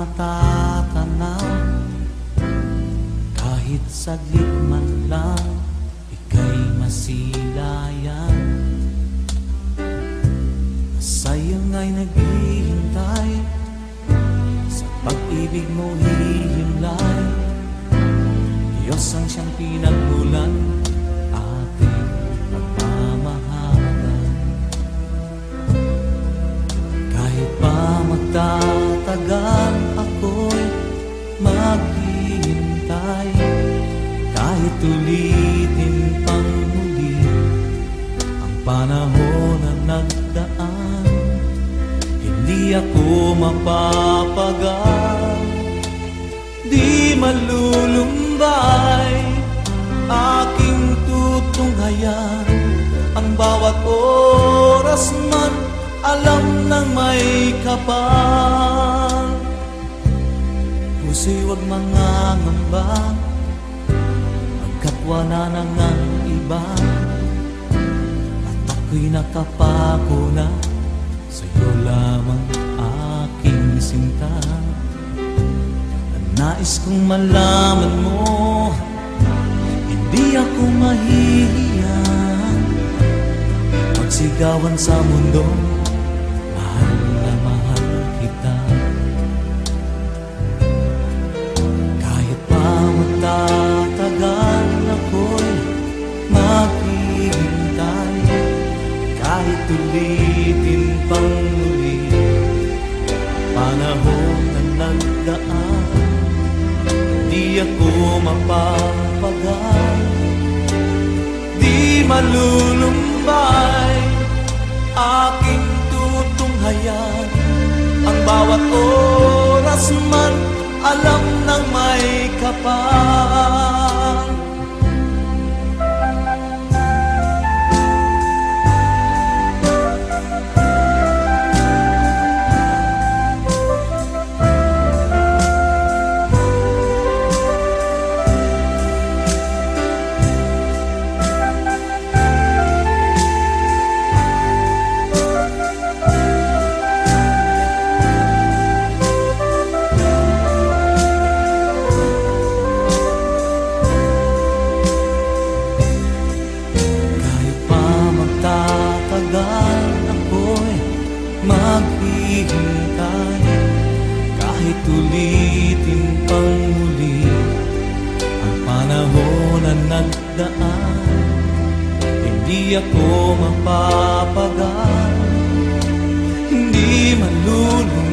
natatanaw, kahit saglit man lang, ika'y masilayan. Sa'yo nga'y naghihintay, sa pag-ibig mo hihimlay. Diyos ang siyang pinagmulan, ating pagmamahalan. Kahit pa magtatagal, ako'y maghihintay. Kahit ulitin pang muli ang panahon na nagdaan, hindi ako mapapagal, di malulumbay. Aking tutunghayan ang bawat oras man, alam ng may kapal. Puso'y huwag mangangamba, pagkat wala nang ang iba. At ako'y nakapako na, sa'yo lamang aking sinta. Nais kong malaman mo, hindi ako mahihiya magsigawan sa mundo, mahal na mahal kita. Kahit pa magtatagal, ako'y maghihintay. Kahit ulitin pang muli panahon na nagdaan, di ako mapapagal, di malulumbay. Aking tutunghayan ang bawat oras man, alam ng may kapal. Ako'y maghihintay, kahit ulitin pang muli ang panahon na nagdaan, hindi ako mapapagal, hindi malulumbay.